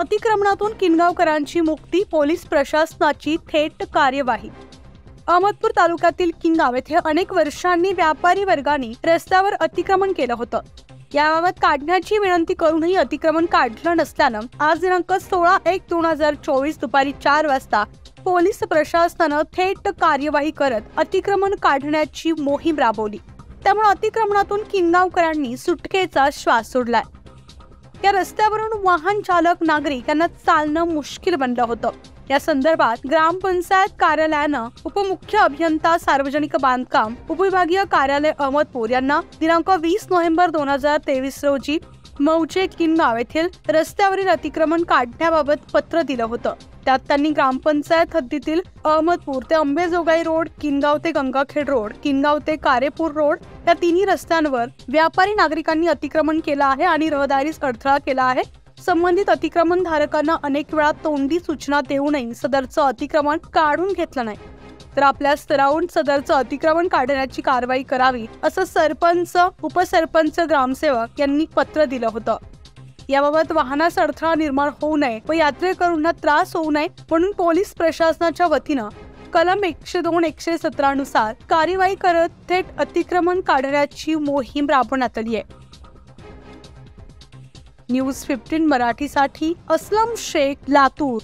अतिक्रमणातून किनगावकरांची मुक्ती, पोलीस प्रशासनाची थेट कार्यवाही। अहमदपूर तालुक्यातील किनगाव येथे अनेक वर्षांनी व्यापारी वर्गाने रस्त्यावर अतिक्रमण केलं होतं। याबाबत काढण्याची विनंती करूनही अतिक्रमण काढलं नसल्यानं आज दिनांक 16/1/2024 दुपारी 4 वाजता पोलीस प्रशासनानं थेट कार्यवाही करत अतिक्रमण काढण्याची मोहीम राबवली। त्यामुळे अतिक्रमणातून किनगावकरांनी सुटकेचा श्वास सोडलाय। या रस्त्यावरून वाहन चालक, नागरिक यांना चालणं मुश्किल बनलं होतं। या संदर्भात ग्रामपंचायत कार्यालयानं उपमुख्य अभियंता सार्वजनिक बांधकाम उपविभागीय कार्यालय अहमदपूर यांना दिनांक 20 नोव्हेंबर 2023 रोजी मौजे किनगाव येथील रस्त्यावरील अतिक्रमण काढण्याबाबत पत्र दिलं होतं। त्यात त्यांनी ग्रामपंचायत हद्दीतील अहमदपूर ते अंबेजोगाई रोड, किनगाव ते गंगाखेड रोड, किनगाव ते कारेपूर रोड या तिन्ही रस्त्यांवर व्यापारी नागरिकांनी अतिक्रमण केलं आहे आणि रहदारीस अडथळा केला आहे। संबंधित अतिक्रमण धारकांना अनेक वेळा तोंडी सूचना देऊनही सदरचं अतिक्रमण काढून घेतलं नाही, तर आपल्या स्तरावरून सदरचं अतिक्रमण काढण्याची कारवाई करावी असं सरपंच, उपसरपंच, ग्रामसेवक यांनी पत्र दिलं होतं। याबाबत वाहनास अडथळा निर्माण होऊ नये व यात्रेकरूंना त्रास होऊ नये म्हणून पोलीस प्रशासनाच्या वतीनं कलम 102-117 नुसार कार्यवाही करत थेट अतिक्रमण काढण्याची मोहीम राबवण्यात आली आहे। न्यूज 15 मराठीसाठी असलम शेख, लातूर।